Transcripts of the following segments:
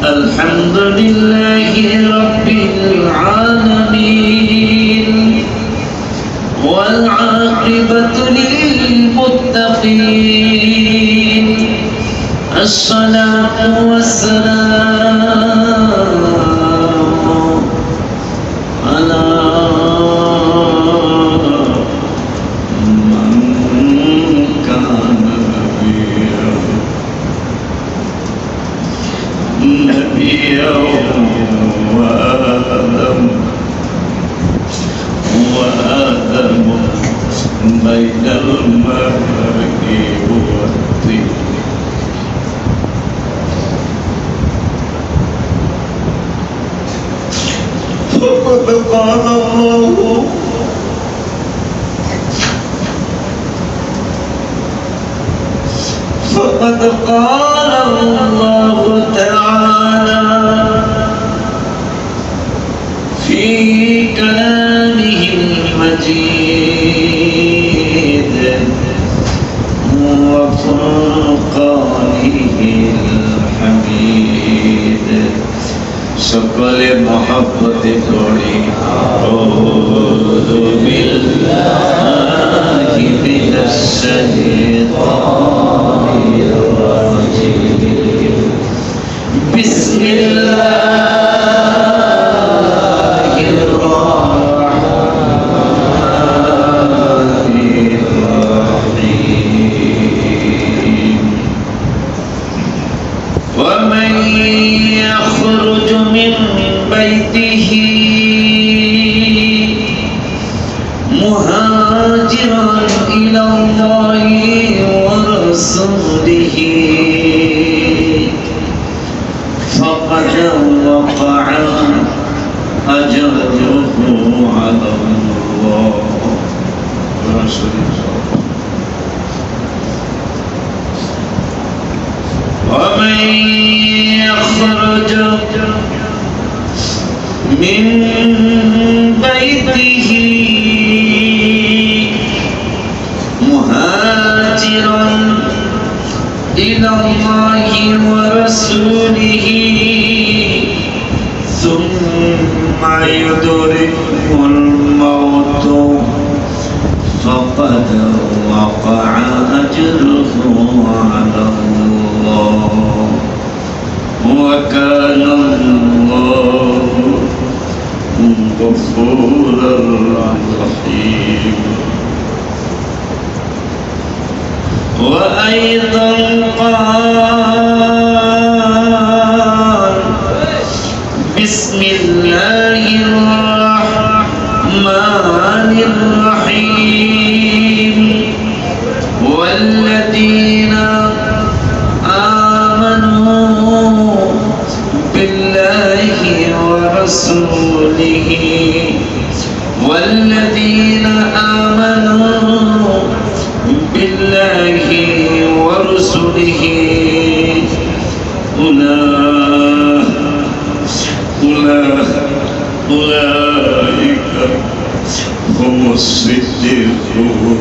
الحمد لله رب العالمين والعاقبة للمتقين الصلاة والسلام على من كان نبيا وآدم بين المرء والطين فقد قال الله تعالى في كلامه المجيد وفرقانه الحميد সকল মহব্বতে করি আউযু বিল্লাহি মিনাশ শাইতানির রাজিম বিসমিল্লাহির রাহমানির রাহিম ওয়া মান يخرج من بيته مهاجرا إلى الله ورسوله فقد وقع أجره على الله ومن يخرج من بيته مهاجرا إلى الله ورسوله ثم يدركه الموت فقد وقع أجره على الله وكان الله غفورا رحيما وأيضا قال بسم الله الرحمن الرحيم والذين آمنوا بالله ورسوله والذين آمنوا بالله ورسله أولئك هم الصديقون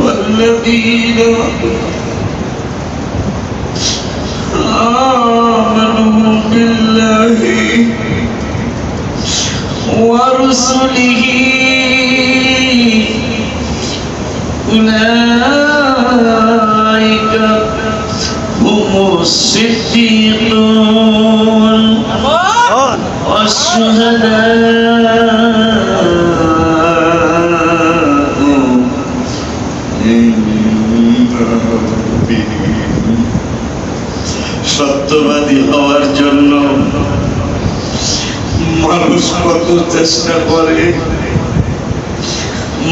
والذين آمنوا بالله ورسله أولئك هم الصديقون والشهداء সত্যবাদী হওয়ার জন্য মানুষ কত চেষ্টা করে,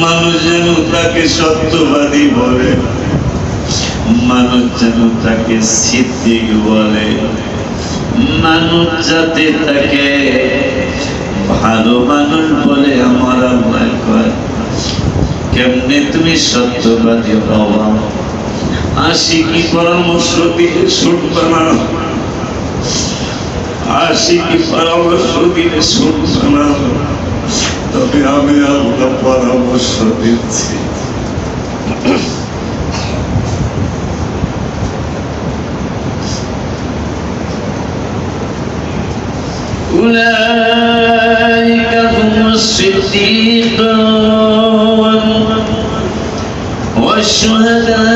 মানুষ যেন তাকে সত্যবাদী বলে, মানুষ যেন তাকে সিদ্দিক বলে, মানুষ যাতে তাকে ভালো মানুষ বলে আমার আল্লাহ কয় কেমনে তুমি সত্যবাদী হওয়া? আশিকি পরামর্শ দিয়ে শুনবে না, আশিকি পরামর্শ দিয়ে শুনবে না, তবে আমি আল্লাহ পরামর্শ দিচ্ছি। أولئك هم الصديقون والشهداء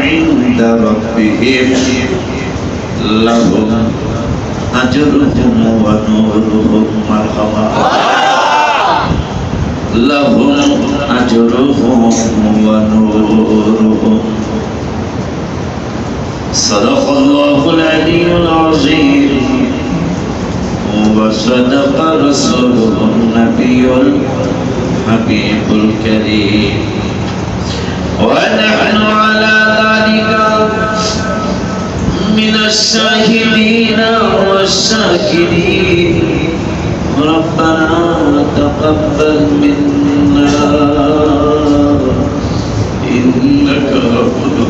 عند ربهم لهم أجرهم ونورهم مرحبا لهم أجرهم ونورهم صدق الله العلي العظيم وصدق رسوله النبي الحبيب الكريم ونحن على ذلك من الشاهدين والشاكرين ربنا تقبل منا إنك ربنا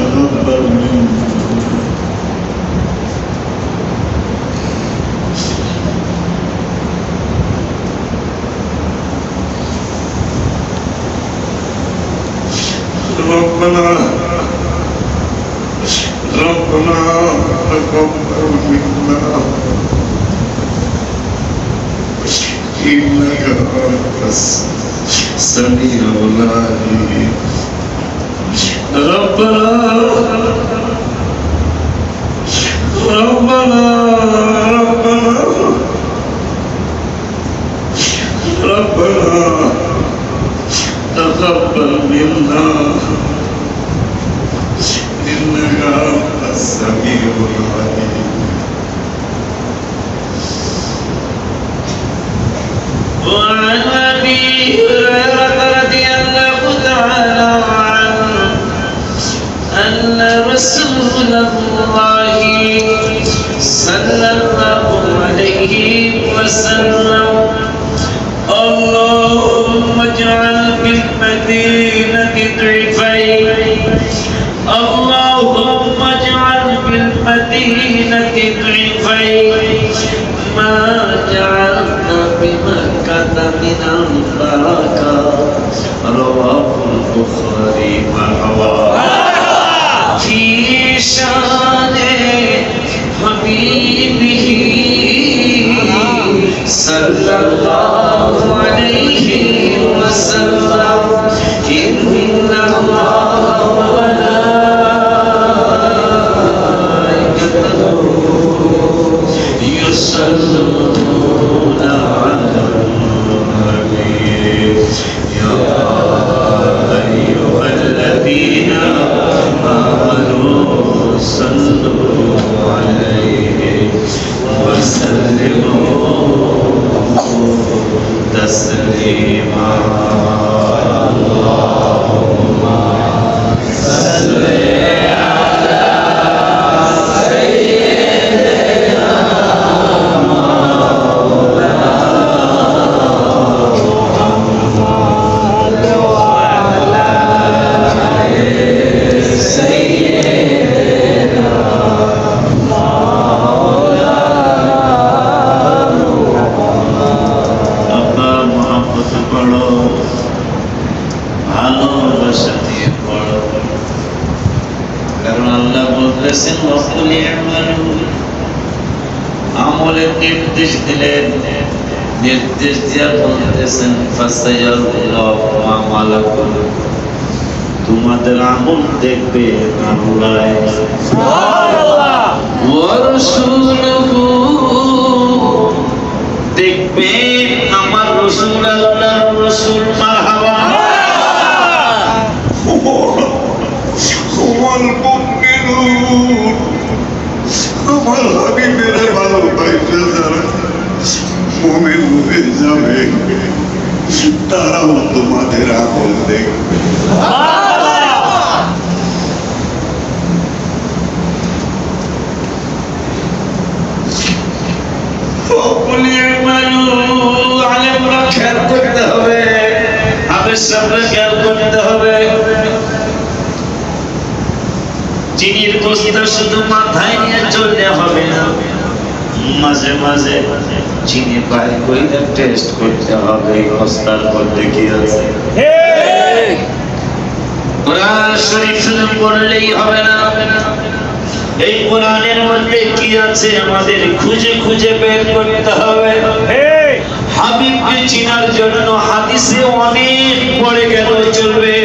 تقبل منا ربنا تقبل منا إنك أنت السميع العليم ربنا تقبل منا إنك أنت السميع العليم وعن أبي هريرة رضي الله تعالى عنه أن رسول الله صلى الله عليه وسلم اللهم اجعل بالمدينة ضعفين اللهم اجعل بالمدينة ضعفين ما جعلت بمكة من البركة رواه البخاري مرحبا في شان حبيبه صلى الله عليه وسلم إن الله وملائكته يصلون على النبي يا أيها الذين آمنوا صلوا عليه وسلموا تسليما اللهم صل على سيدنا محمد وعلى آل سيدنا আব্বা মোহাম্মদ পড়ো, ভালোবাসা দিয়ে পড়ো, কারণ আল্লাহ বলতেছেন ওয়াকুল ইয়ামালু, আমলের নির্দেশ দিলেন, নির্দেশ দিয়া বলতেছেন ফাসায়াল্লাহু আমালাকুম, তোমাদের আমল দেখবে আল্লাহ সুবহানাল্লাহ ওয়া রাসূলুহু, দেখবে আমার রাসূল আল্লাহর রাসূল মারহাবা ওয়াল মুমিনুন, আমার হাবিবের ভালোবাসা যারা তোমাদের আমল দেখবে। খেয়াল করতে হবে, হাফেজ সাহেবরা খেয়াল করতে হবে। চিনির বস্তা শুধু মাথায় নিয়ে চললে হবে না, মাঝে মাঝে চিনি বাইর করে টেস্ট করতে হবে বস্তার মধ্যে কি আছে। কোরআন শরীফ শুধু পড়লেই হবে না, এই কোরআনের মধ্যে কি আছে আমাদের খুঁজে খুঁজে বের করতে হবে। হাবিবকে চিনার জন্য হাদিসে অনেক পড়ে গেল চলবে,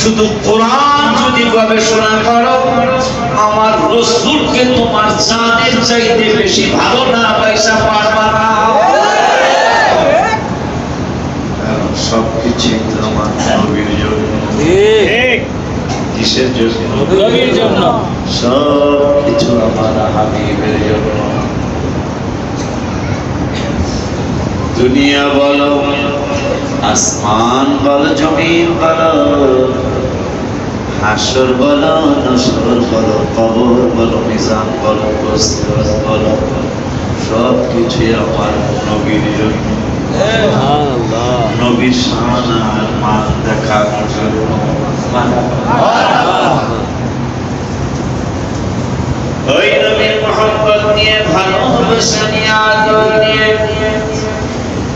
শুধু কোরআন যদি গবেষণা করো, আমার রাসূলকে তোমার জানের চাইতে বেশি ভালো না পয়সা পারবা না। সবকিছু আমার নবীর জন্য। কিসের জন্য? নবীর জন্য। সবকিছু আমার হাবিবের জন্য। দুনিয়া বলো, আসমান বলো, জমিন বলো, হাসর বলো, নসর বলো, কবর বলো, মিজান বলো, কসরত বলো, সবকিছুই আমার নবীর জন্য। নবীর শান আর মান দেখার জন্য। ওই নবীর মহব্বত নিয়ে, ভালোবাসা নিয়ে, আদর নিয়ে,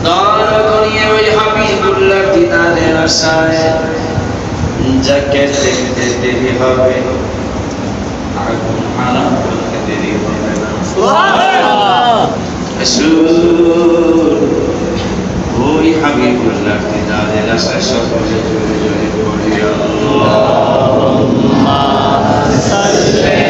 দরদ নিয়ে, ওই হাবিবুল্লাহ দিদারের আশায় যাকে দেখতে দেরি হবে, আগুন হারাম করতে দেরি হবে না। ওই হাবিবুল্লাহ দিদারের আশায় সকলে জোরে জোরে পড়ি আল্লাহুম্মা সাল্লি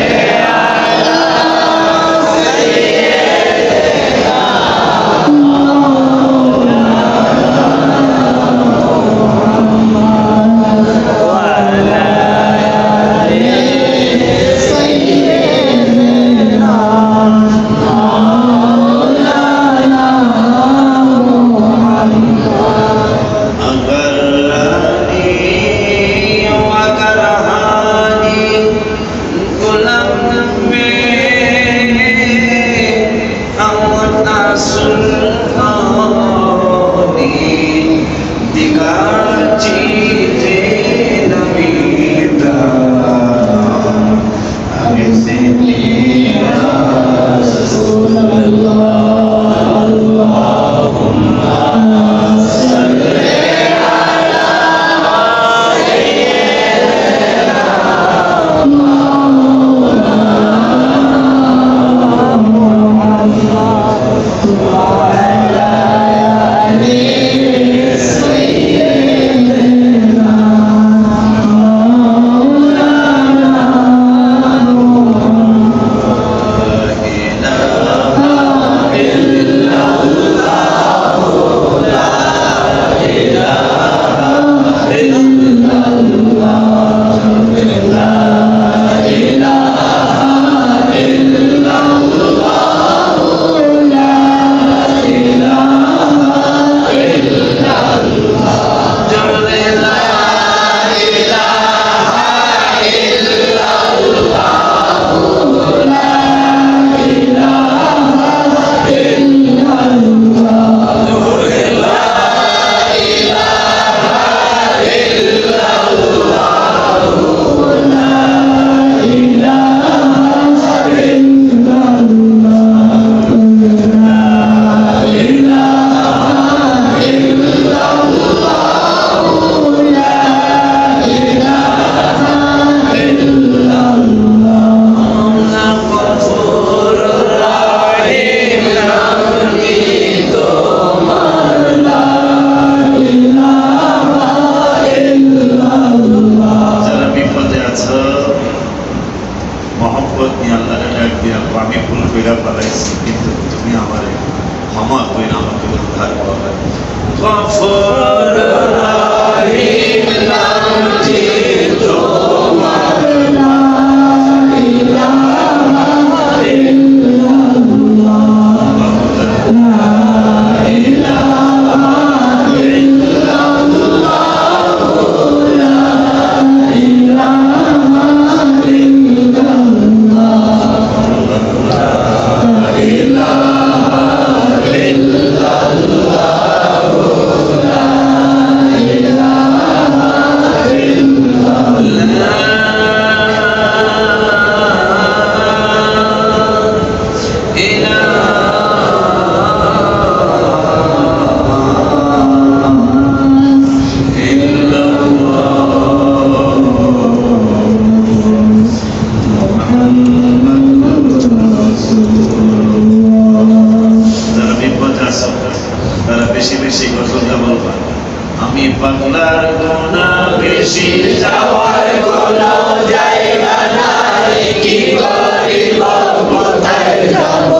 আমি পাগলার গোনা বেশি যাওয়ার কোনো জায়গা নাই, কি করিব কোথায় যাব,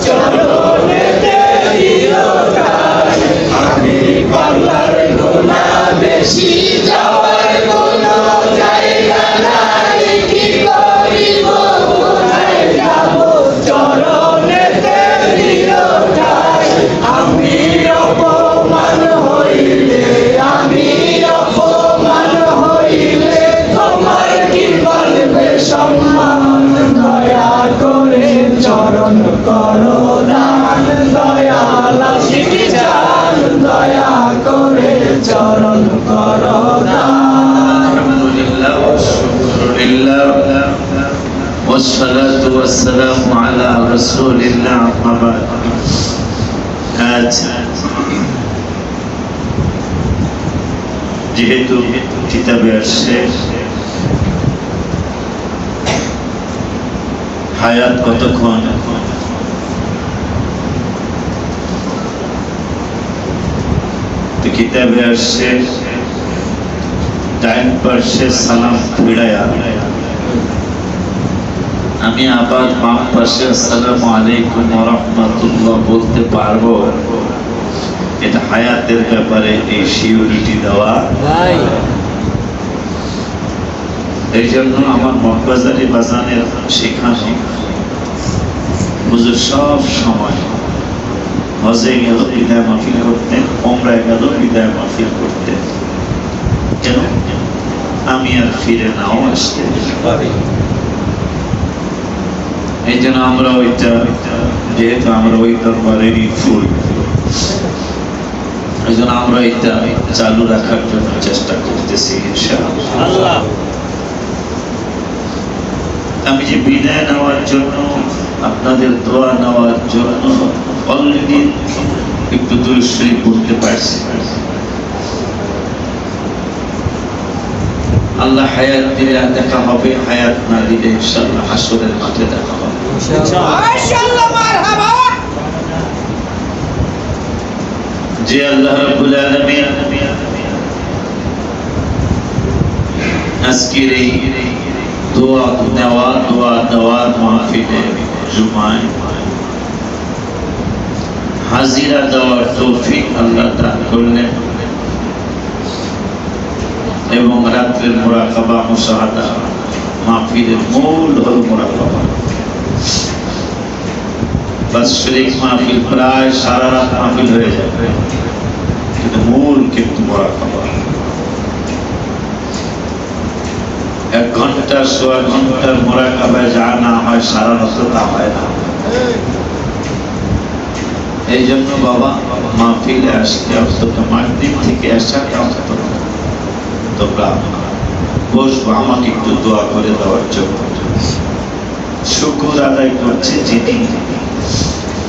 চরণেতে চিরকাল। আমি পাগলার গোনা বেশি, যাওয়ার কোনো জায়গা নাই, কি করিব কোথায় যাব, চরণেতে চিরকাল। আমি অপমান হইলে, আমি অপমান হইলে তোমার কি করবে সম্মান, দয়া করে চরণ করো দান, দয়াল আশিক জান, দয়া করে চরণ করো দান। আলহামদুলিল্লাহ ওয়া শুকরুলিল্লাহ والصلاة والسلام على رسول الله أما بعد আজ যেহেতু কিতাবে আসছে হায়াত কতক্ষণ, তো কিতাবে আসছে ডাইন পার্শ্বে সালাম ফিরায়া আমি আবার বাম পাশে আসসালামু আলাইকুম ওয়া রাহমাতুল্লাহ বলতে পারবো, এটা হায়াতের ব্যাপারে এই সিউরিটি দেওয়া। এই জন্য আমার মগবাজারি বাজানের শেখানো হুজুর সব সময় হজে গেল বিদায় মাহফিল করতেন, ওমরায় গেল বিদায় মাহফিল করতেন, কেন আমি আর ফিরে নাও আসতে পারি। এই জন্য আমরা ওইটা, যেহেতু আমরা ওই দরবারেরই ফুল, এই জন্য আমরা এটা চালু রাখার জন্য চেষ্টা করতেছি ইনশাআল্লাহ। আমি যে বিদায় নেওয়ার জন্য, আপনাদের দোয়া নেওয়ার জন্য অলরেডি একটু দুরূদ শরীফ পড়তে পারছি। আল্লাহ হায়াত দিলে দেখা হবে, হায়াত না দিলে ইনশাআল্লাহ হাসরের মাঠে দেখা হবে মাশাআল্লাহ, মারহাবা। যে আল্লাহ রাব্বুল আলামিন আজকের এই দোয়া দেওয়ার মাহফিলে জুমায় হাজিরা দেওয়ার তৌফিক আল্লাহ দান করলেন, এবং রাত্রের মুরাকাবা মুশাহাদা, মাহফিলের মূল হল মুরাকাবা। বাৎসরিক মাহফিল প্রায় সারা রাত মাহফিল হয়ে যাবে, কিন্তু মূল কিন্তু মুরাকাবা। 1 ঘন্টা সোয়া ঘন্টার মুরাকাবায় যা না হয় সারা রাত তা হয় না। এই জন্য বাবা মাহফিলে আসতে অন্তত মাগরিব থেকে আসাটা অন্তত তোমরা বসবো, আমাকে একটু দোয়া করে দেওয়ার জন্য। শুকর আদায় করছে যিনি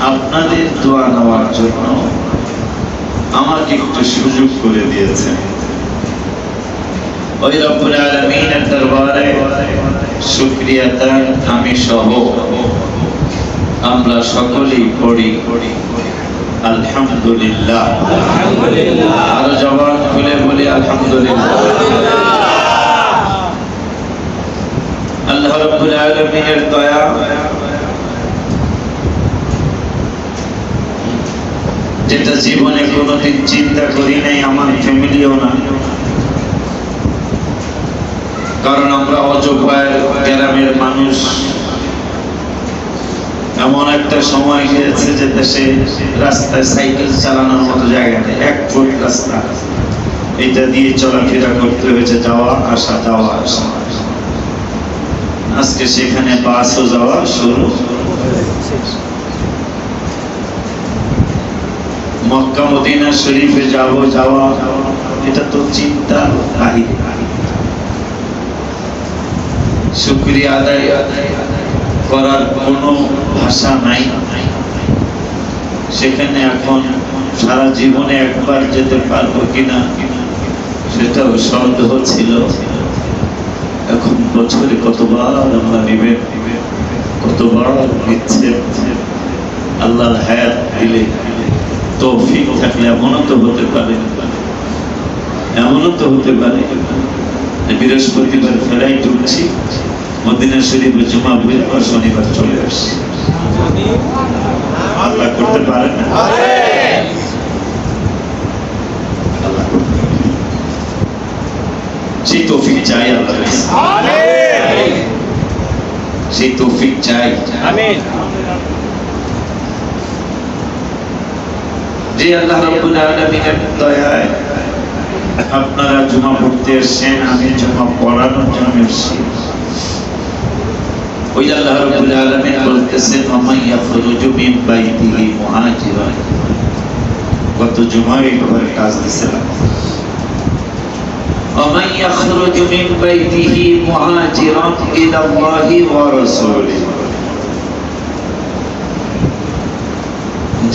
আপনাদের দোয়া নেওয়ার জন্য আমাকে একটু সুযোগ করে দিয়েছেন। ওই রব্বুল আলামিনের দরবারে শুকরিয়া তার আমি সহ আমরা সকলেই পড়ি আলহামদুলিল্লাহ। আরো জবান খুলে বলি আলহামদুলিল্লাহ। আল্লাহ রাব্বুল আলামিনের দয়া, যেটা জীবনে কোনোদিন চিন্তা করি নাই, আমার ফ্যামিলিও না, কারণ আমরা অযোগ্যের গ্রামের মানুষ। এমন একটা সময় গিয়েছে যে দেশে রাস্তায় সাইকেল চালানোর মতো জায়গা নেই, 1 ফুট রাস্তা, এটা দিয়ে চলাফেরা করতে হয়েছে, যাওয়া আসা যাওয়া আসা। আজকে সেখানে বাসও যাওয়া শুরু। মক্কা মদিনা শরীফে যাওয়া এটা তো চিন্তা বাহিরে। শুকরিয়া আদায় করার কোনো ভাষা নাই। সেখানে এখন সারা জীবনে একবার যেতে পারবো কিনা সেটাও সন্দেহ ছিল। এখন বছরে কতবার আমরা নিবেন, কতবার নিচ্ছেন। আল্লাহর হায়াত দিলে, তৌফিক থাকলে এমনও তো হতে পারে এমনও তো হতে পারে বৃহস্পতিবার ফ্লাইট উঠছি, মদিনা শরীফে জুমা বুধবার শনিবার চলে আসছি। আল্লাহ করতে পারে না? আল্লাহ করতে পারে। সেই তৌফিক চাই আল্লাহ, সেই তৌফিক চাই। যে আল্লাহ রাব্বুল আলামিনের দয়ায় আপনারা জুমা পড়তে এসেছেন, আমি জুমা পড়ানোর জন্য এসেছি। ওই আল্লাহ রাব্বুল আলামিন বলতেছেন ওয়া ইয়াখরুজু মিন বাইতিহি মুহাজিরান। গত জুমায় একবার কাজ দিয়েছিলাম, ওয়া ইয়াখরুজু মিন বাইতিহি মুহাজিরান ইলাল্লাহি ওয়া রাসূলিহি।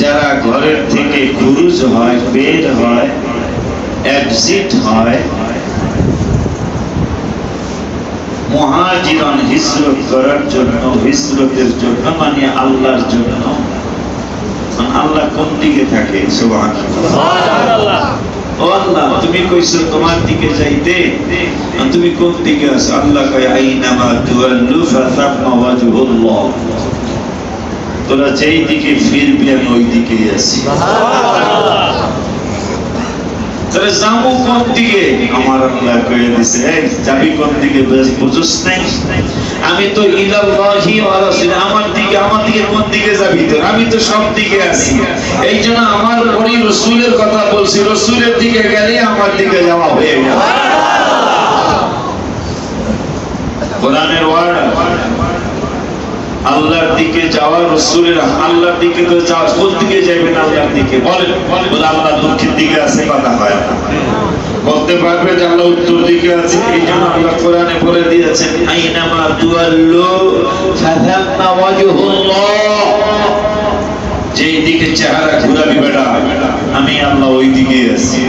যারা ঘরের থেকে খুরুজ হয়, বের হয়, এক্সিট হয়, মুহাজিরান হিজরত করার জন্য, হিজরতের জন্য মানে আল্লাহর জন্য। আল্লাহ কোন দিকে থাকে? সুবহানাল্লাহ। ও আল্লাহ, তুমি কইছো তোমার দিকে যাইতে, তুমি কোন দিকে আছো? আল্লাহ কয় আইনামা তুওয়াল্লু ফাসাম্মা ওয়াজহুল্লাহ। তোরা যেই দিকে ফিরবি আমি ওই দিকেই আছি। তাহলে যাবো কোন দিকে? আমার আল্লাহ কয়ে দিছে, এই যাবি কোন দিকে বুঝছ নাই? আমি তো ইলাল্লাহি ওয়া রাসূলি, আমার দিকে কোন দিকে যাবি তোর? আমি তো সব দিকে আছি। এই জন্য আমার পরে রাসূলের কথা বলছি, রাসূলের দিকে গেলে আমার দিকে যাওয়া হয়ে যাবে। কোরআনের ওয়ার্ড আল্লাহর দিকে যাওয়া, রাসূলের আল্লাহর দিকে তো যাওয়া। কোন দিকে যাবেন? আল্লাহর দিকে। বলেন, বলে আল্লাহ দক্ষিণ দিকে আছে, কথা হয় না। বলতে পারবে যে আল্লাহ উত্তর দিকে আছে। এই জন্য আল্লাহ কোরআনে বলে দিয়েছেন আইনামা তুওয়াল্লু ফাসাম্মা ওয়াজহুল্লাহ। যেই দিকে চেহারা ঘুরাবি বেটা, আমি আল্লাহ ওই দিকে আছি।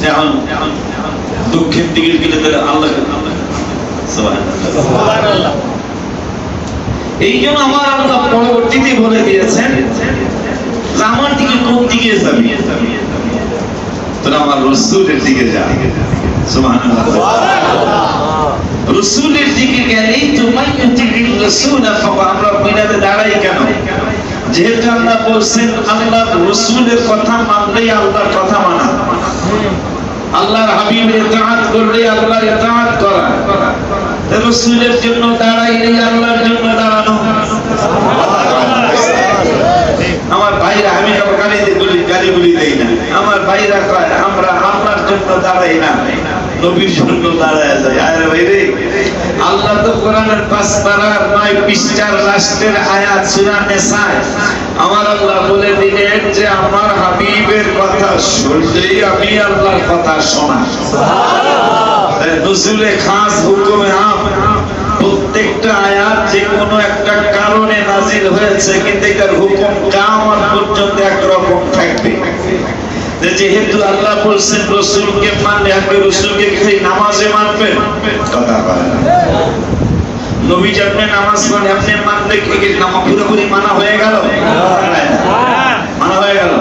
এখন দক্ষিণ দিকে গেলে তাহলে আল্লাহ। এই জন্য আমার আল্লাহ পরবর্তীতে বলে দিয়েছেন আমার দিকে কোন দিকে যাবি? তোরা আমার রাসূলের দিকে যা। সুবহানাল্লাহ। রাসূলের দিকে গেলেই তোমার ইউতিবিল রাসূল। আমরা মিনাতে দাঁড়াই কেন? যেহেতু আল্লাহ বলছেন আল্লাহ রাসূলের কথা মানলেই আল্লাহর কথা মানা, আল্লাহর হাবিবের ইতাআত করলে আল্লাহর ইতাআত করা, রাসূলের জন্য দাঁড়াইলে আল্লাহর জন্য দাঁড়ানো। আমার ভাইরা, আমি গালি দেই না, আমার ভাইরা কয় আমরা আল্লাহর জন্য দাঁড়াই না, নবীর জন্য দাঁড়ায় যাই। আরে ভাই রে, আল্লাহ তো কোরআনের 5 পারার 9 পৃষ্ঠার লাস্টের আয়াত সূরা নিসায় আমার আল্লাহ বলে দিলেন যে আমার হাবিবের কথা শুনলেই আমি আল্লাহর কথা শোনা। সুবহানাল্লাহ। নজুলে খাস, হুকুমে আম। প্রত্যেকটা আয়াত যে কোনো একটা কারণে নাজিল হয়েছে, কিন্তু এটার হুকুম কিয়ামত পর্যন্ত একরকম থাকবে। যেহেতু আল্লাহ বলছেন রাসূলকে মানলে, আপনি রাসূলকে খালি নামাজে মানবেন, কথা বলেন। নবী যখন নামাজ পড়ে আপনি মানলে কি নামাজ পুরোপুরি মানা হয়ে গেল? মানা হয়ে গেল।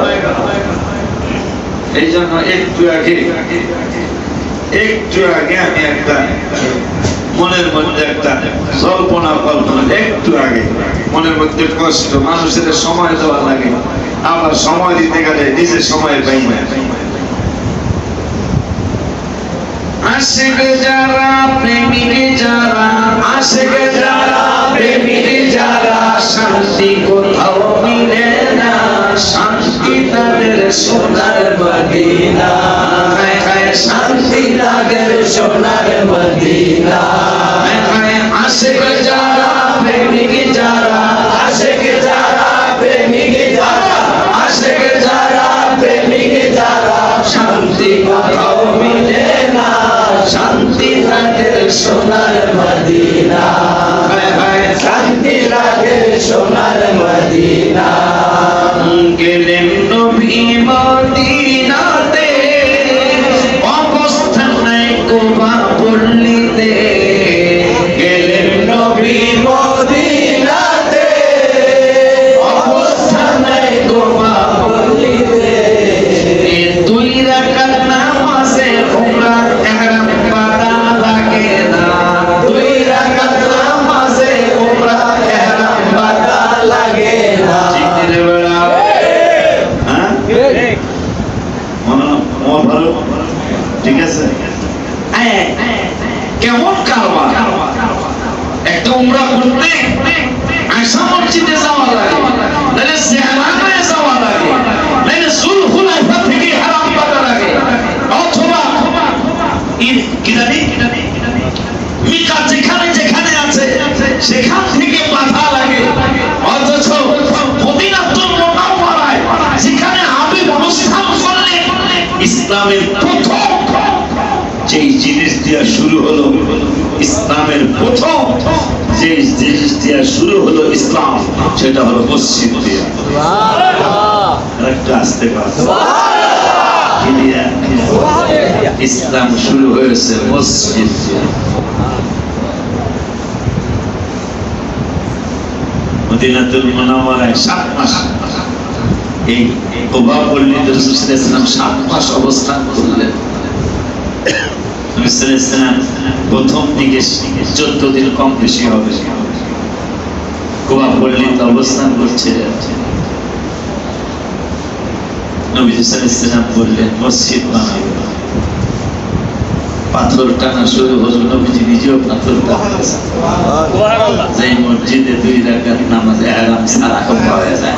এই জন্য একটু আগে আমি একটা মনের মধ্যে একটা কল্পনা, একটু আগে মনের মধ্যে কষ্ট, মানুষের সময় দেওয়া লাগে, আবার সময় দিতে গেলে নিজের সময় পাই না। আশিক যারা, প্রেমিক যারা, আশিক যারা, প্রেমিক যারা, শান্তি কোথাও মিলে না, শান্তি তাদের সোনার মদিনা। শান্তি তাদের সোনার মদিনা। আশিক যারা, প্রেমিক যারা, আশিক যারা, প্রেমিক যারা, আশিক যারা, প্রেমিক যারা, শান্তি কোথাও মিলে না, শান্তি তাদের সোনার মদিনা। শান্তি তাদের সোনার মদিনা। গেলেন নবী মদিনাতে, অবস্থান নাই কুবা পল্লীতে। গেলেন নবী মদিনাতে, অবস্থান নাই কুবা পল্লীতে। লাগে না জিকিরে বেড়া হ্যাঁ মন ভালো ঠিক আছে কেমন কারবার একটা উমরা করতে আয়সা মসজিদে যাওয়া লাগে নাহলে সেহরানায় যাওয়া লাগে নাহলে জুলহুলাইফা থেকে হারাম বাঁধা লাগে অথবা কি জানি মিকাত যেখানে যেখানে আছে সেখান থেকে বাধা লাগে অথচ মদিনাতুল মুনাওয়ারায় যেখানে হাবিব অবস্থান করলেন ইসলামের প্রথম যেই জিনিস দিয়া শুরু হলো ইসলামের প্রথম যে জিনিস দিয়া শুরু হলো ইসলাম সেটা হলো মসজিদ দিয়া আরেকটা আসতে পারে ইসলাম শুরু হয়েছে মসজিদ দিয়া মদিনাতুল মুনাওয়ারায় 7 মাস এই কুবা পল্লীতে রাসূল সাল্লাল্লাহু আলাইহি ওয়াসাল্লাম 7 মাস অবস্থান করলেন নবী সাল্লাল্লাহু আলাইহি ওয়াসাল্লাম প্রথম দিকে 14 দিন কম বেশি হবে কুবা পল্লীতে অবস্থান করছে নবী সাল্লাল্লাহু আলাইহি ওয়াসাল্লাম বললেন মসজিদ বানাবো পাথর টানা শুরু হলো নবীজি নিজেও পাথর টানতেন সুবহানাল্লাহ যেই মসজিদে 2 রাকাত নামাজ ইহরাম ছাড়া হয়ে যায়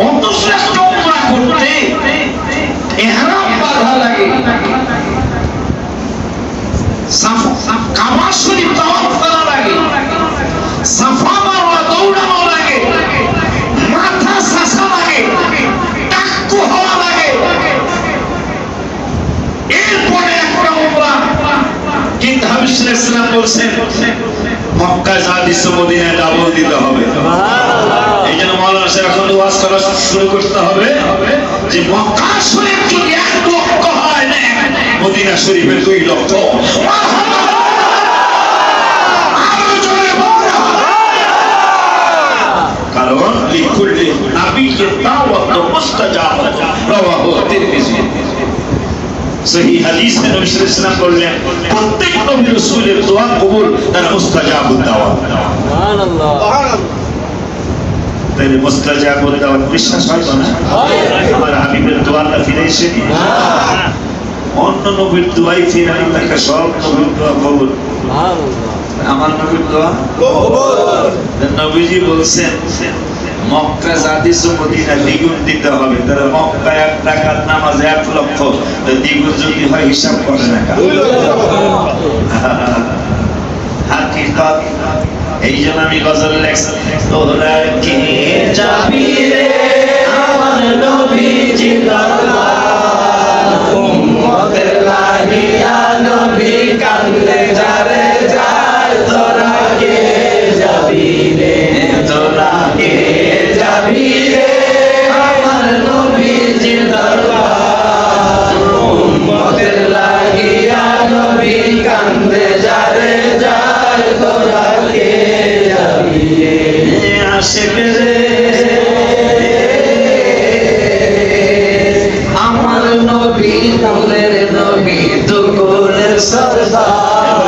অত শ্রেষ্ঠ উমরা করতে ইহরাম বাঁধা লাগে কাবা শরীফ তাওয়াফ করা লাগে সাফা মারওয়া দৌড়ানো লাগে মাথা সাসা লাগে টাকু হওয়া লাগে এরপরে একটা উমরা কিন্তু হাবিব সাল্লাল্লাহু আলাইহি ওয়াসাল্লাম বলছেন মক্কা যা দিছো মদিনায় ডাবল দিতে হবে সুবহানাল্লাহ এইজন্য মাওলানা সাহেব এখন ওয়াজ করা শুরু করতে হবে যে মক্কা শরীফ যদি 1 লক্ষ হয় না মদিনা শরীফের 2 লক্ষ কারণ লিকুল্লি নবীকে দাওয়াত মুস্তাজাব রাওয়াহু তিরমিজি সহিহ হাদিসে নবী সাল্লাল্লাহু আলাইহি ওয়াসাল্লাম বললেন প্রত্যেক নবী রাসূলের দোয়া কবুল তার মুস্তাজাবুদ দাওয়াত সুবহানাল্লাহ তাহলে মুস্তাজাবুদ দাওয়াত বিশ্বাস হয় না আমার হাবিবের দোয়াটা ফিরে এসে অন্য নবীর দোয়াই ফিরে না থাকে সব নবীর দোয়া কবুল সুবহানাল্লাহ আমার নবীর দোয়া কবুল নবীজি বলছেন মক্কা জাদিস মদিনা দ্বিগুণ দিতে হবে তাহলে মক্কা 1 রাকাত নামাজ 1 লক্ষ দ্বিগুণ যদি হয় হিসাব করে না হাকিকত এইজন্য আমি গজল লেখছি তোরা কে যাবি রে আমার নবীজি দরবার উম্মতের লাগিয়া নবী কান্দে যারে যায় তোরা কে যাবি রে তোরা কে যাবি রে আমার নবীজি দরবার উম্মতের লাগিয়া নবী কান্দে যারে যায় তোরা কে যাবি রে আশিক রে আমার নবী কুলের নবী দুকুলের সরদার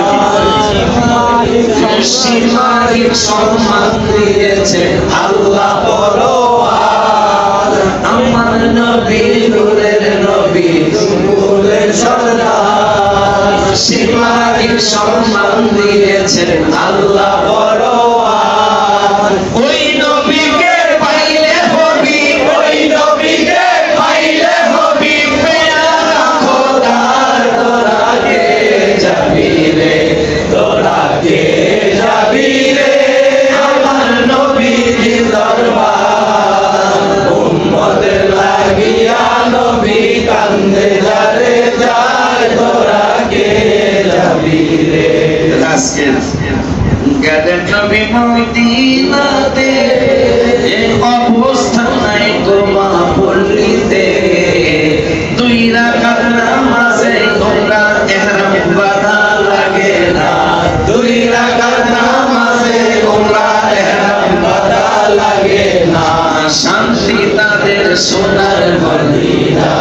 সীমাহীন সম্মান দিয়েছে আল্লাহ পরওয়ার আমার নবী নূরের নবী দুকুলের সরদার সীমাহীন সম্মান দিয়েছে আল্লাহ পরওয়ার ওই নবীকে পাইলে হবি ওই নবীকে পাইলে হবি পেয়ারা খোদার তোরা কে যাবি রে তোরা কে যাবি রে আমার নবীজি দরবার উম্মতের লাগিয়া নবী কান্দে যারে যায় তোরা কে যাবি রে আজকে গেলেন নবী মদিনাতে অবস্থায় কুবা পল্লীতে 2 রাকাত নামাজে তোমরা ইহরাম বাঁধা লাগে না 2 রাকাত নামাজে তোমরা ইহরাম বাঁধা লাগে না শান্তি তাদের সোনার মদিনা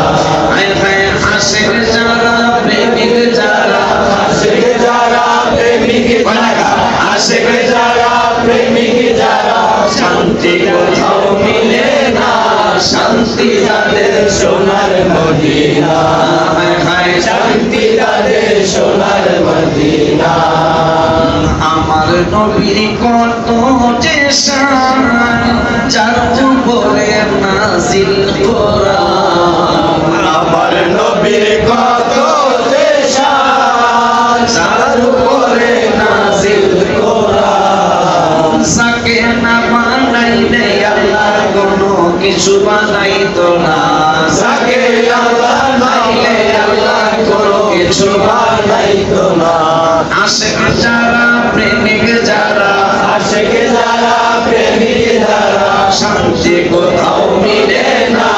আয় হায় আশিক যারা প্রেমিক যারা আশিক যারা প্রেমিক যারা আশিক যারা প্রেমিক যারা শান্তি মদিনা হায় হায় শান্তি তাদের সোনার মদিনা আমার নবীর কত যে শান যার উপরে নাজিল কোরআন আমার নবীর কত যে শান যার উপরে নাজিল কোরআন সাকে না বানাইলে আল্লাহ কোনো কিছু বানাইতো না যাকে আল্লাহ নাইলে আল্লাহ কোনো কিছু বানাইতো না আশিক যারা প্রেমিক যারা আশিক যারা প্রেমিক যারা শান্তি কোথাও মিলে না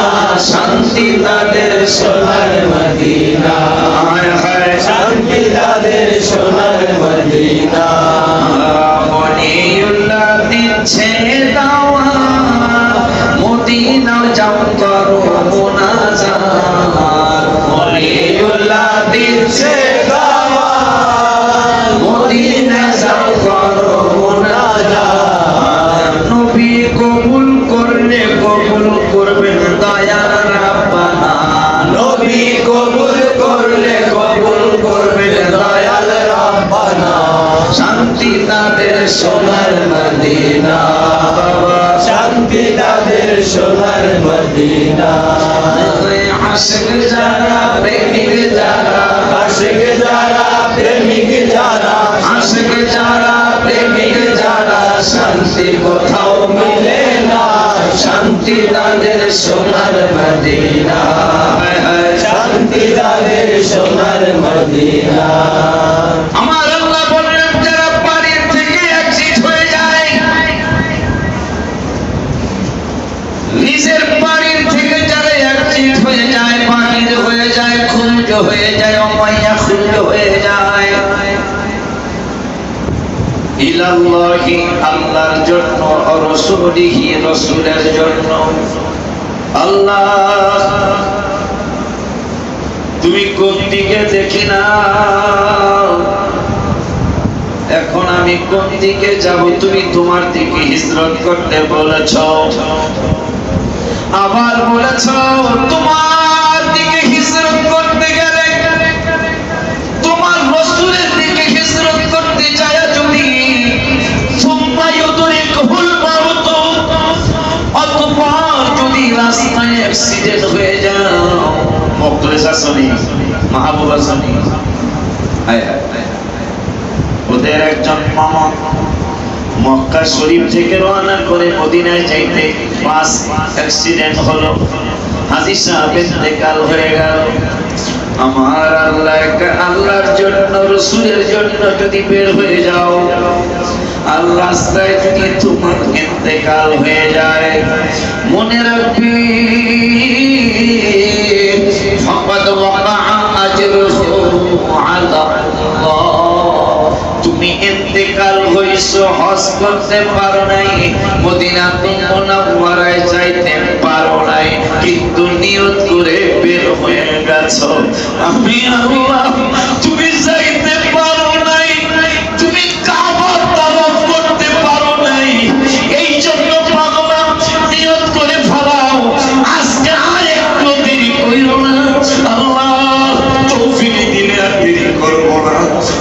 শান্তি তাদের সোনার মদিনা হায় হায় শান্তি তাদের সোনার মদিনা মনিউল্লাহ দিচ্ছে দাওয়া মদিনা যাও করো মুনাজাত মনিউল্লাহ দিচ্ছে দাওয়াত মদিনা যাও করো মুনাজাত নবী কবুল করলে কবুল করবেন দয়ার রাব্বানা নবী কবুল করলে কবুল করবেন দয়াল রাব্বানা শান্তি তাদের সোনার মদিনা বাবা শান্তি তাদের সোনার মদিনা আশিক যারা প্রেমিক যারা আশিক যারা প্রেমিক যারা আশিক যারা প্রেমিক যারা শান্তি কোথাও মিলে না শান্তি তাদের সোনার মদিনা হায় হায় শান্তি তাদের সোনার মদিনা আমার আল্লাহ বললেন যারা বাড়ির থেকে এক্সিট হয়ে যায় নিজের বাড়ির থেকে যারা এক্সিট হয়ে যায় বাহির হয়ে যায় খুরুজ হয়ে যায় অমাইয়া খুরুজ হয়ে যায় ইলাল্লাহি আল্লাহর জন্য রাসূলিহি রাসূলের জন্য আল্লাহ তুমি কোন দিকে দেখি না এখন আমি কোন দিকে যাব তুমি তোমার দিকে হিজরত করতে বলেছ আবার বলেছ তোমার দিকে হিজরত করতে গেলে তোমার রাসূলের দিকে হিজরত করতে যায় যদি সুম্মা ইউদরিকুল মাউত অতঃপর যদি রাস্তায় অ্যাক্সিডেন্ট হয়ে যায় মুখলেস আসনি মাহবুব আসনি ওদের একজন মামা মক্কা শরীফ থেকে রওনা করে মদিনায় যাইতে বাস অ্যাক্সিডেন্ট হলো হাজী সাহেব ইন্তেকাল হয়ে গেল আমার আল্লাহ আল্লাহর জন্য রাসূলের জন্য যদি বের হয়ে যাও আর রাস্তায় যদি তোমার ইন্তেকাল হয়ে যায় মনে রাখবি ফাকাদ ওয়াকা আজরুহু আলা আল্লাহ তুমি ইন্তেকাল হইছো হজ করতে পারো নাই মদিনাতুল মুনাওয়ারায় যাইতে পারো নাই কিন্তু নিয়ত করে বের হয়ে গেছো আমি আল্লাহ তুমি যাইতে পারো নাই তুমি কাবার তাওয়াফ করতে পারো নাই এই জন্য পাগলা নিয়ত করে ফেলাও আজকে আর একটু দেরি কইরো না আল্লাহ তৌফিক দিলে আর দেরি করব না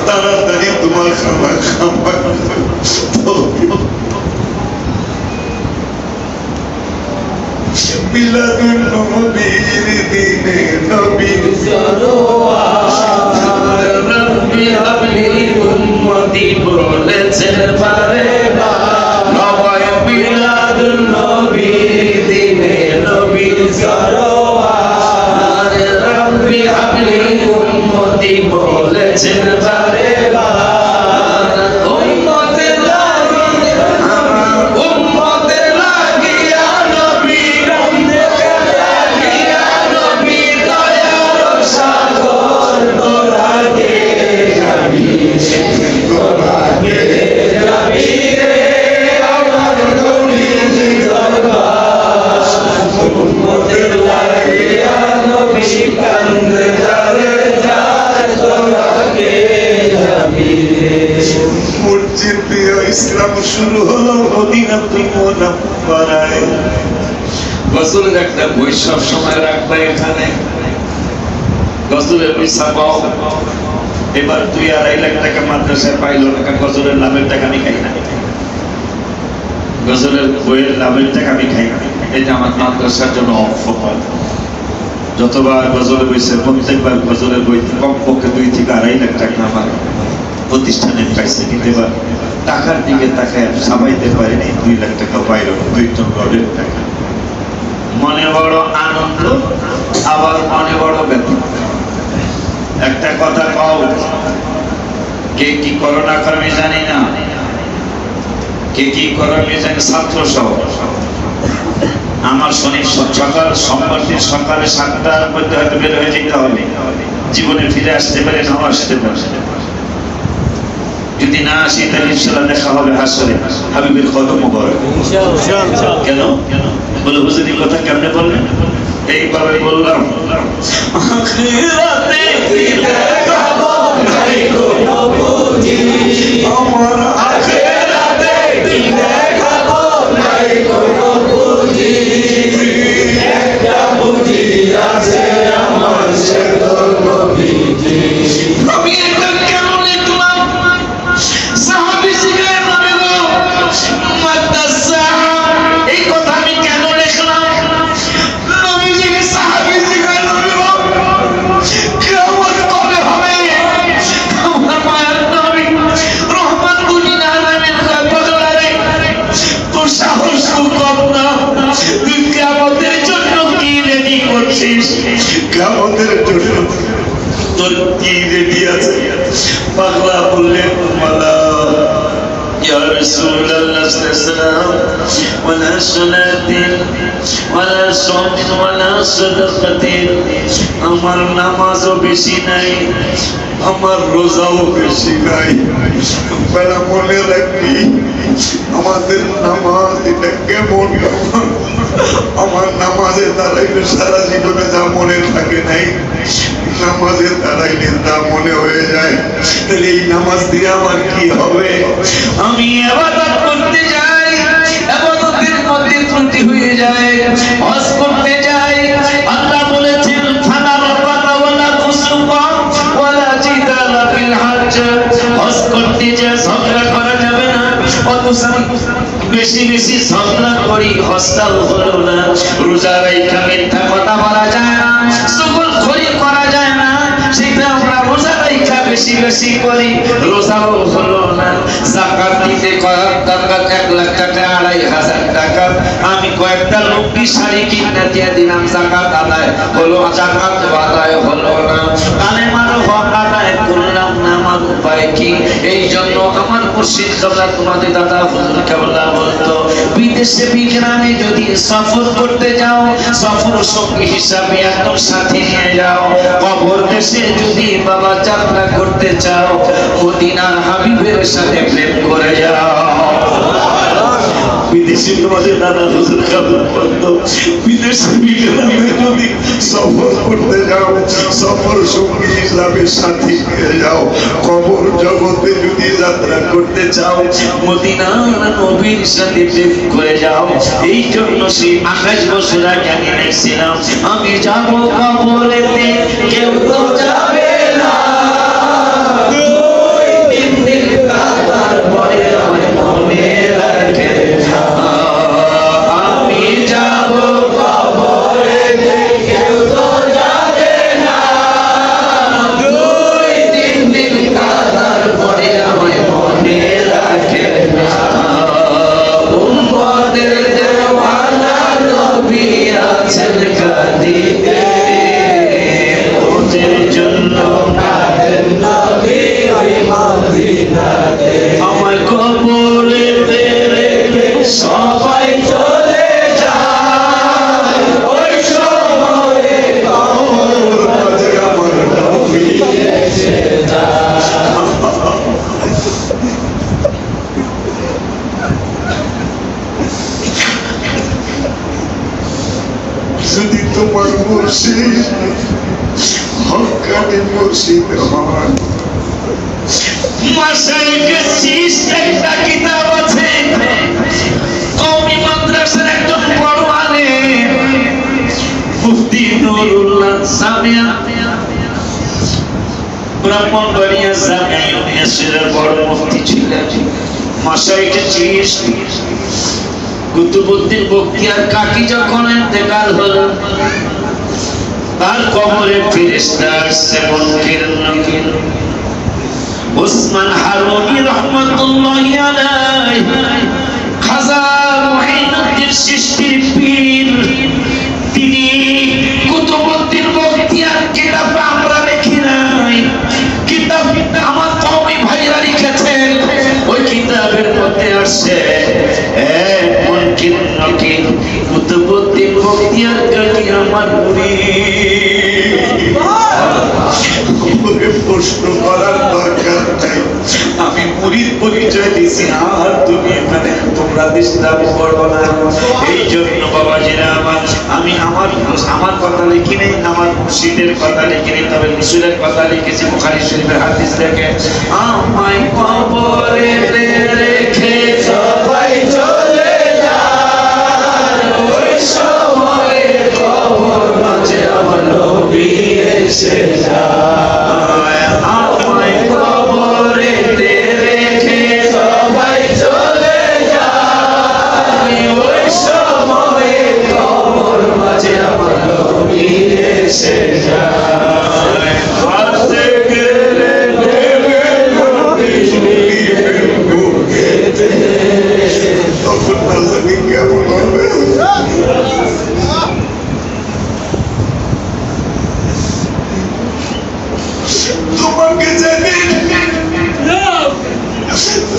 তাড়াতাড়ি তোমার খাবার খাবার মিলাদুন নবীর দিনে নবীর রব্বি হাবলি উম্মতি বলেছেন পারে বাবা মিলাদুন নবীর দিনে নবীর সরোয়ার রব্বি হাবলি উম্মতি বলেছেন পারে ইসলাম শুরু হলো মদিনাতুল মুনাওয়ারায় রাসূলের একটা বই সব সময় রাখবে এখানে গজলের পয়সা পাও, এবার 2-2.5 লাখ টাকা মাদ্রাসায় পাইলো টাকা, গজলের লাভের টাকা আমি খাই না, গজলের বইয়ের লাভের টাকা আমি খাই না, এটা আমার মাদ্রাসার জন্য অফল। যতবার গজলের বইছে প্রত্যেকবার গজলের বই কমপক্ষে 2-2.5 লাখ টাকা আমার প্রতিষ্ঠানে পাইছে, কিন্তু এবার টাকার দিকে তাকায় সাবাইতে পারেনি, 2 লাখ টাকা পাইল, 2 টন রডের টাকা। মনে বড় আনন্দ, আবার মনে বড় বেতন। একটা কথা কও, কে কি করোনা কর্মী জানি না, কে কি কর্মী জানি, ছাত্র সহ আমার সকাল সোমবার দিন সকালে 7টার মধ্যে হয়তো বের হয়ে যেতে হবে, জীবনে ফিরে আসতে পারে, নাও আসতে পারে। যদি না আসি তাহলে ইনশাআল্লাহ দেখা হবে হাসরে, হাবিবের কদম মোবারক। কেন বলে হুজুর এই কথা কেমনে বললেন? এইভাবে বললাম, আখিরাতে দেখাবো নাই কোনো পুঁজি, আমার আখিরাতে দেখাবো নাই কোনো পুঁজি, একটা পুঁজি আছে আমার, সে তো নবীজি। আমি এটা কেন লিখলাম? সাহাবী শিখায় বলে গো, মাদ্রাসা, এই কথা আমি কেন লিখলাম? নবীজিকে সাহাবী শিখায় বলে গো, কিয়ামত কবে হবে? আমার মায়ের নবী রহমাতুল আলামিন বলে, তোর সাহস খুব কম না, তুই কিয়ামতের জন্য কি রেডি করছিস? কিয়ামতের জন্য তোর কি রেডি আছে? পাগলা বললেন, মালা ইয়া রাসূলুল্লাহ সাল্লাল্লাহু ওয়ালা সালাতিন ওয়ালা সাওমিন ওয়ালা সাদাকাতিন, আমার নামাজও বেশি নাই, আমার রোজাও বেশি নাই। বেলা মনে রাখবি আমাদের নামাজ এটা কেমন নামাজ, আমার নামাজে দাঁড়াইলে সারা জীবনে যা মনে থাকে নাই, নামাজে দাঁড়াইলে তা মনে হয়ে যায়। তাহলে এই নামাজ দিয়ে আমার কি হবে? আমি ইবাদত করতে যাই, ইবাদতের মধ্যে ত্রুটি হয়ে যায়, হজ করতে যাই, আল্লাহ বলেছেন ফালা রাফাতা ওয়ালা ফুসুকা ওয়ালা জিদালা ফিল হজ, হজ করতে যায় ঝগড়া করা যাবে না, অথচ বেশি বেশি ঝগড়া করি, হজটাও হলো না, রোজা রাখা মিথ্যা কথা বলা যায় না, সকল খরি করা যায় না, সেটা আমরা রোজা রাখা বেশি বেশি করি, রোজাও হলো না। যাকাত দিতে কয়েক টাকা, 1 লাখ টাকা, 2,500 টাকা, আমি কয়েকটা লুঙ্গি শাড়ি কিনে দিয়ে দিলাম, যাকাত আদায় হলো, যাকাত আদায় হলো না, কালেমার হক আদায় করলাম না, আমার উপায় কি? এই জন্য আমার মুর্শিদ কেবলা, তোমাদের দাদা হুজুর কেবলা বলতো, বিদেশে বিগ্রামে যদি সফর করতে যাও, সফর সঙ্গী হিসাবে একদম সাথে নিয়ে যাও। কবর দেশে যদি বাবা যাত্রা করতে চাও, মদিনার হাবিবের সাথে প্রেম করে যাও। বিদেশে তোমাদের দাদা হুজুর কেবলা বলতো, বিদেশে বিগ্রামে যদি সফর করতে যাও, সফর সঙ্গী হিসাবে সাথে নিয়ে যাও। কবর জগতে যদি যাত্রা করতে চাও, মদিনার নবীর সাথে প্রেম করে যাও। এই জন্য সেই 28 বছর আগে আমি দেখছিলাম, আমি যাব কবরেতে, কেউ তো যাবে না, 2-3 দিন কাটার পরে আমার মনে রাখে না, আমি যাব কবরেতে, কেউ তো যাবে না, 2-3 দিন কাটার পরে আমার মনে রাখে না, উম্মতের দেওয়ানা নবী আছেন কাঁদিতে, ওদের জন্য কাঁদেন নবী ওই মদিনাতে, আমার কবরেতে রেখে সবাই চলে যায়, ওই সময়ে কবর মাঝে আমার নবী এসে যায়। যদি তোমার মুর্শিদ হক্কানি মুর্শিদ হন, মাশায়েখের শীষ একটা কিতাব আছে, কওমি মাদ্রাসার একজন বড় আলেম মুফতি নুরুল্লাহ সামিয়া ব্রাহ্মণবাড়িয়া জামে ইউনিভার্সিটির বড় মুফতি ছিলেন মাশায়েখে চিশতি কুতুবউদ্দিন বখতিয়ার কাকি যখন ইন্তেকাল হলো তার কবরে ফেরেশতা আসছে মুনকির নাকির উসমান হারুনি রহমাতুল্লাহি আলাইহি খাজা মুঈনুদ্দিন চিশতির পীর তিনি কুতুবউদ্দিন বখতিয়ার কিতাব আমরা লিখি নাই, কিতাব আমার কওমি ভাইরা লিখেছেন। ওই কিতাবের মধ্যে আসছে মুনকির নাকির কুতুবউদ্দিন বখতিয়ার কাকি আমার মুরিদ। প্রশ্ন করার দরকার নাই, আমি মুরিদ পরিচয় দিছি আর তুমি এখানে তোমরা ডিস্টার্ব করো না। এই জন্য বাবাজিরা আমার আমি আমার কথা লিখি নেই, আমার মুর্শিদের কথা লিখি নেই, তবে রসুলের কথা লিখেছি বুখারী শরীফের হাদিস থেকে। আমায় কবরে রেখে সবাই চলে যায়, ওই সময়ে কবর মাঝে আমার নবী এসে যায়। আমায় কবরে রেখে সবাই চলে যায়, ওই সময়ে কবর মাঝে আমার নবী এসে যায়। আসতে গেলে তখন না জানি কেমন হবে। তোমাকে যেদিন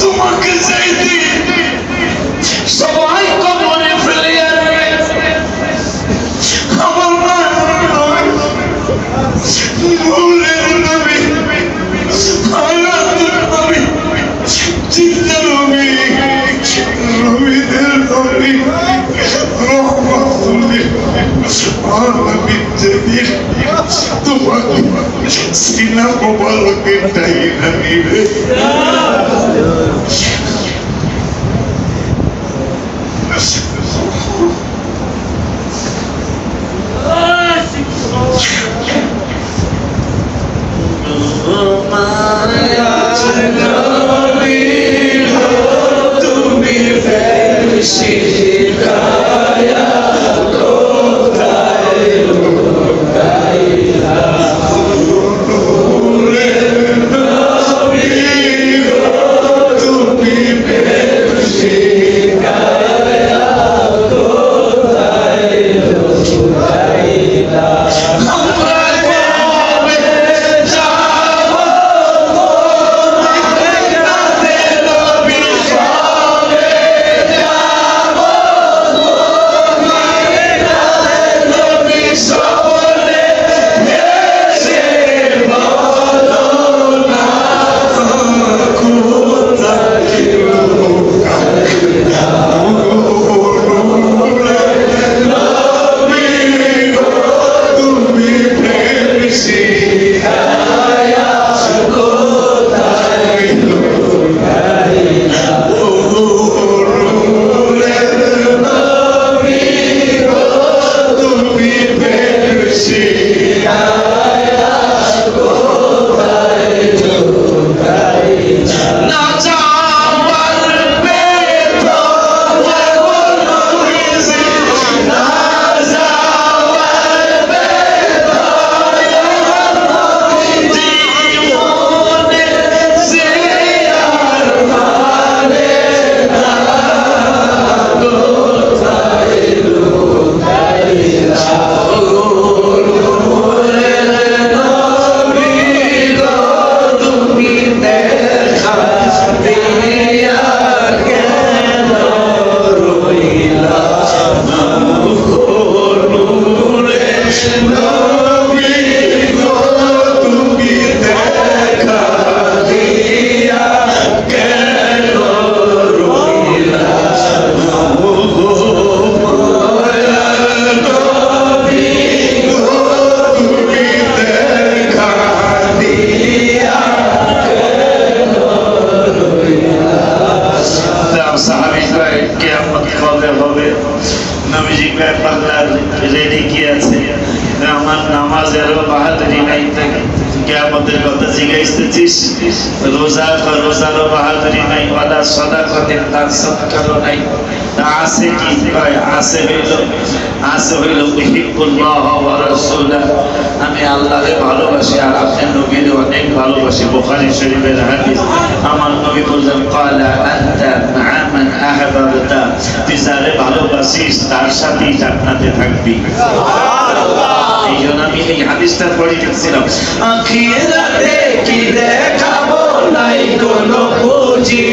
তোমাকে যেদিন সবাই কবরে ফেলে আসবে, আমার মা নূরের নবী, হায়াতুর নবী, জিন্দা নবী, নবীদের নবী, রহমাতুল লিল আলামিন যেদিন তোমাকে সিনা মোবারকে টাইনা নিবে, তুমি ফেরশি কায়া কোথায় লুকাইলা, তুমি ফেরশি কায়া কোথায় লুকাইলা। আমরা কবে যাব কাছে নবী সবে যাব, কাছে নবী সবে এসে বলো না কোথায় লুকাইলা। নবী গো তুমি ফেরশি কায়া কোথায় লুকাইলা। নবী গো তুমি ফেরশি কায়া কোথায় লুকাইলা। না যাওয়ার বেদনা নবীজি, না যাওয়ার বেদনা নবীজি, জীবনে সে আর মানে না কোথায় লুকাইলা। নূরের নবী গো তুমি দেখা দিয়া কেন রইলা। নূরের নবী গো তুমি দেখা দিয়া কেন রইলা। নবী গো তুমি দেখা দিয়া সাহাবীরা কিয়ামত কবে হবে, নবীজি পাল্লার রেডি কি আছে, আমার নামাজেরও বাহাদুরি নাই থাকে। কিয়ামতের কথা জিজ্ঞাসিস, রোজারও বাহাদুরি নাই, ওয়ালা সাদাকাতিন তার সদকারও নাই। তা আছে কি? কয় আছে হইল উহিব্বুল্লাহ ওয়া রাসূলাহু, আমি আল্লাহকে ভালোবাসি আর আপনার নবীকে অনেক ভালোবাসি। বুখারী শরীফের হাদিস। আমার নবী বললেন, ক্বালা আনতা মা'a মান আহবাবতা, তুই যারে ভালোবাসিস তার সাথেই জান্নাতে থাকবি। সুবহানাল্লাহ। এই জন্য আমি এই হাদিসটা পড়ে গেছিলাম। আখিরাতে কি দেখাবো নাই কোনো পুঁজি,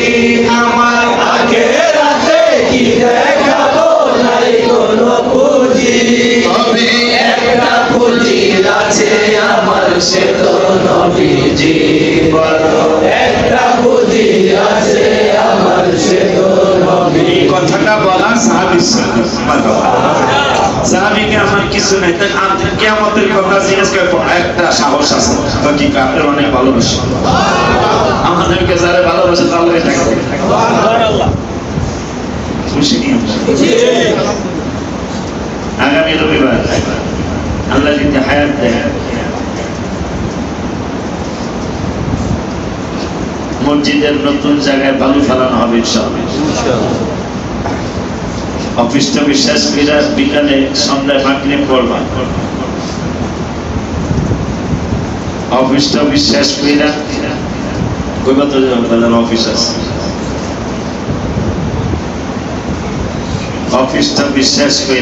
আমার আখিরাতে কি দেখাবো নাই কোনো পুঁজি, তবে একটা পুঁজি আছে আমার, সে তো নবীজি। একটা পুঁজি আছে আমার, সে তো নবী। এই কথাটা বলা সাহাবীর সুন্নাত। সাহাবীকে আমার কিছু নাই, তাই কিয়ামতের কথা জিজ্ঞেস করবো, একটা সাহস আছে, বাকি কাপড় অনেক ভালোবাসে। আমাদেরকে যারা ভালোবাসে তাহলে এটা সুবহানাল্লাহ। খুশি নিয়ে আগামী রবিবার আল্লাহ যদি হায়াত দেয়, মসজিদের নতুন জায়গায় বালু ফেলানো হবে ইনশাআল্লাহ। অফিসটা বিশ্বাস করে বিকালে সন্ধ্যায় মাগরিব পড়বা, অফিসটা বিশ্বাস করে কইবা তো বাজার অফিস আছে, অফিসটা বিশ্বাস করে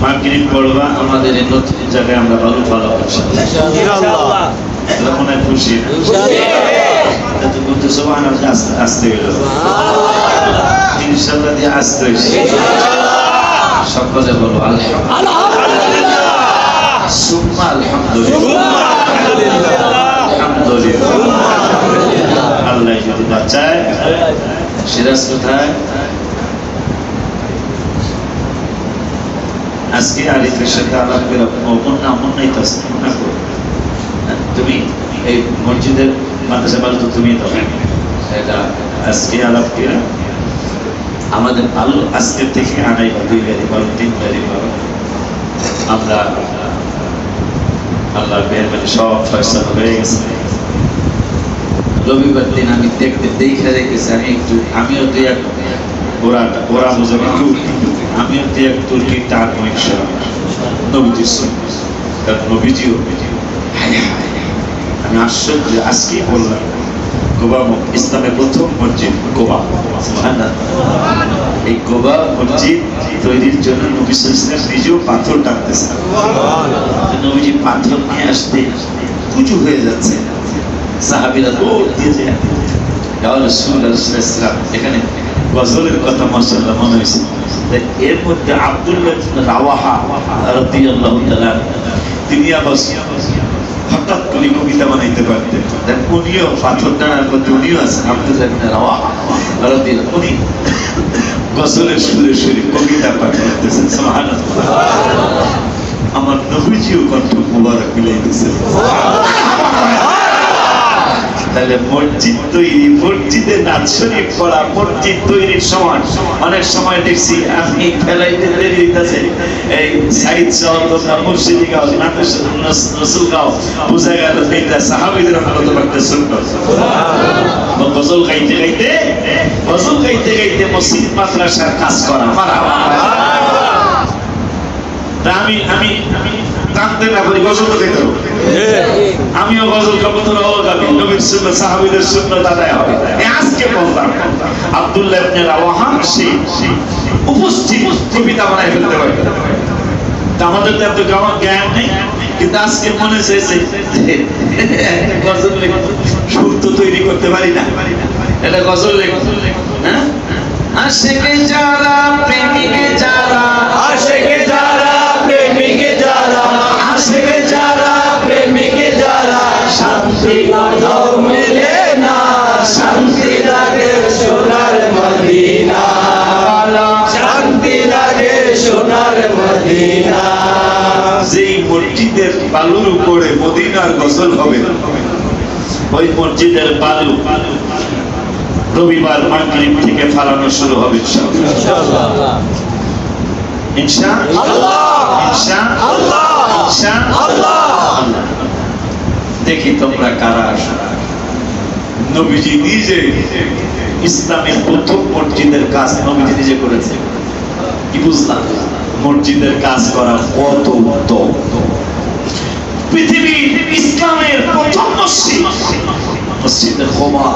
মাগরিব পড়বা, আমাদের এই নতুন জায়গায় আমরা বালু ফেলাবো ইনশাআল্লাহ। মনে খুশি আসতে হইল ইনশাআল্লাহ দিয়ে আসতে হয়েছে। সকলে বলো আলহামদুলিল্লাহ, সুম্মা আলহামদুলিল্লাহ। আল্লাহ যদি বাঁচায়। সিরাজ কোথায়? আজকে আরিফের সাথে আলাপ করে অমন্নাই তো আছে, তুমি এই মসজিদের মাদ্রাসা বালু তো তুমি তো এটা আজকে আলাপ করে আমাদের বালু আজকের থেকে আড়াই বা 2 গাড়ি বালু 3 গাড়ি বালু আমরা আল্লাহর মেহেরবানি সব ফয়সালা হয়ে গেছে। রবিবার দিন আমি দেখে রেখেছি, আমিও তো এক ওরা বুঝে আমিও তো এক তুর্কির টান নবীজির সঙ্গে, কারণ নবীজিও আমি আশ্চর্য আজকেই বললাম, গোবা ইসলামের প্রথম মসজিদ গোবা। এই গোবা মসজিদ তৈরির জন্য নবী সাল্লাল্লাহু আলাইহি ওয়াসাল্লাম নিজেও পাথর টানতেছেন। নবীজি পাথর নিয়ে আসতে উঁচু হয়ে যাচ্ছে, সাহাবীরা দৌড় দিয়ে যায়, ইয়া রাসূলুল্লাহ সাল্লাল্লাহু আলাইহি ওয়াসাল্লাম। এখানে গজলের কথা মাশাআল্লাহ মনে হয়েছে। এর মধ্যে আব্দুল্লাহ ইবনে রাওয়াহা রাদিয়াল্লাহু তাআলা তিনি আবার হঠাৎ করে কবিতা বানাইতে পারতেন। উনিও পাথর টানার মধ্যে উনিও আছেন, আব্দুল্লাহ ইবনে রাওয়াহা রাদিয়াল্লাহু, উনি গজলের সুরে সুরে কবিতা পাঠ করতেছেন। সুবহানাল্লাহ। আমার নবীজিও কণ্ঠ মুবারক মিলাইতেছেন। তাহলে মসজিদ তৈরি, মসজিদে নাচ শরীফ পড়া, মসজিদ তৈরির সময় অনেক সময় দেখছি আমি ফেলাইতে দেরি হইতেছে, এই সাইদ সহদা মুর্শিদিগাঁও রসুলগাঁও বুঝা গেল এটা সাহাবীদের আনন্দ করতে শুনল। গজল গাইতে গাইতে মসজিদ মাদ্রাসার কাজ করা আমি কাঁদতে না পারি, গজল তো গাইতে হবে। আমিও গজল নবীর সুন্নাত সাহাবীদের সুন্নাত আদায় হবে। আজকে বললাম আব্দুল্লাহ ইবনে রাওয়াহা সেই উপস্থিত কবিতা বানায় ফেলতে পারে। আমাদের তো এত জ্ঞান নেই, কিন্তু আজকে মনে চেয়েছে গজল সুর তো তৈরি করতে পারি না, এটা গজল লেখ। হ্যাঁ, আশিকে যারা প্রেমিকে যারা, আশিকে যারা প্রেমিকে যারা, আশিকে যারা প্রেমিকে যারা, শান্তি কোথাও মেলে না, শান্তি লাগে সোনার মদিনা, শান্তি লাগে সোনার মদিনা। যেই মসজিদের বালুর উপরে মদিনার গজল হবে, ওই মসজিদের বালু রবিবার মাগরিব থেকে ফালানো শুরু হবে ইনশাআল্লাহ। ইনশাআল্লাহ, ইনশাআল্লাহ, বাদশা আল্লাহ। দেখি তোমরা কারা আসো। নবীজি নিজে ইসলামের প্রথম মসজিদের কাজ নবীজি নিজে করেছে। কি বুঝলাম? মসজিদের কাজ করা কত উত্তম। পৃথিবীর ইসলামের প্রথম মসজিদ মসজিদে কুবা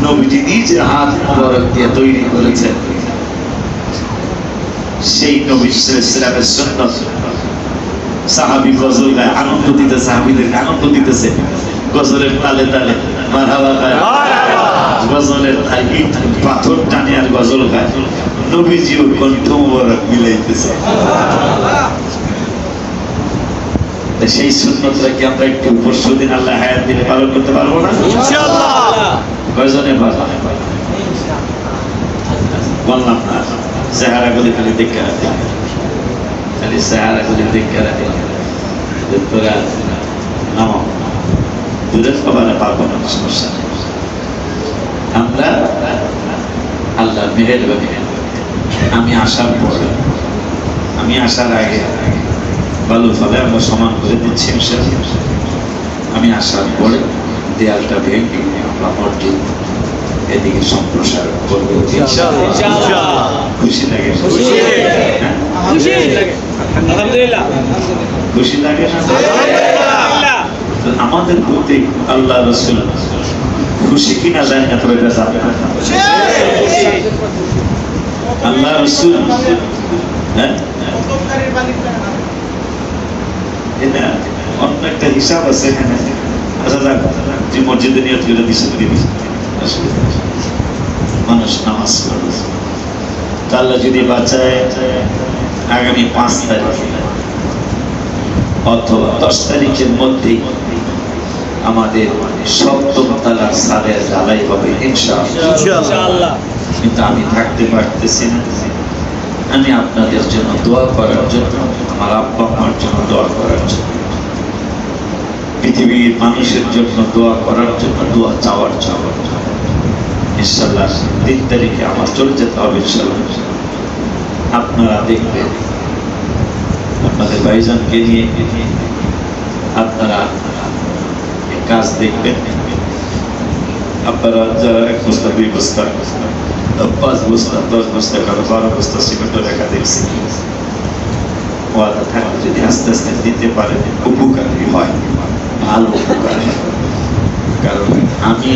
নবীজি নিজে হাত মোবারক দিয়ে তৈরি করেছেন। সেই নবী সাল্লাল্লাহু আলাইহি সুন্নাত সাহাবী গজল গায়, আনন্দ দিতে, সাহাবীদেরকে আনন্দ দিতেছে গজলের তালে তালে মারহাবা গায়, গজলের তালে পাথর টানে আর গজল গায়। নবীজিও কণ্ঠ মোবারক মিলাইতেছে। সেই সুন্নতটা কি আমরা একটু পরশুদিন আল্লাহ হায়াত দিলে পালন করতে পারবো না? ইনশাআল্লাহ। কয়জনে পারবো? বললাম না, চেহারা গুলি খালি দেখে রাখে, খালি চেহারা গুলি দেখে রাখে। তোরা নামো, দূরের খবরে পারবো না, সমস্যা নেই। আমরা আল্লাহ মেহেরবানি, আমি আসার পরে, আমি আসার আগে বালু ফলে আমরা সমান করে দিচ্ছি। আমি আসার পরে দেয়ালটা ভেঙে আমরা মসজিদ এদিকে সম্প্রসারণ করবো। খুশি লাগে? খুশি লাগে না? আমাদের প্রতি আল্লাহ রাসূল খুশি কিনা জানি না, তবে এটা যাবে না। আল্লাহ রাসূল এটা অন্য একটা হিসাব আছে এখানে। আচ্ছা যাক, তুই মসজিদে নিয়ত করে দিস, মানুষ নামাজ পড়বে। আল্লাহ যদি বাঁচায় আগামী 5 তারিখ অথবা 10 তারিখের মধ্যে আমাদের 7ম তালার ছাদের ঢালাই হবে ইনশাআল্লাহ। কিন্তু আমি থাকতে পারতেছি না। আমি আপনাদের জন্য দোয়া করার জন্য, আমার আব্বা আমার জন্য দোয়া করার জন্য, পৃথিবীর মানুষের জন্য দোয়া করার জন্য, দোয়া চাওয়ার জন্য ইনশাআল্লাহ 3 তারিখে আমার চলে যেতে হবে ইনশাআল্লাহ। আপনারা দেখবেন, আপনাদের ভাইজানকে নিয়ে আপনারা কাজ দেখবেন। আপনারা যারা 1 বস্তা 2 বস্তা 5 বস্তা 10 বস্তা 12 বস্তা সিমেন্ট রেখা দেখছি, ওয়াদা থাকলে যদি আস্তে আস্তে দিতে পারেন উপকারী হয়, ভালো উপকার। কারণ আমি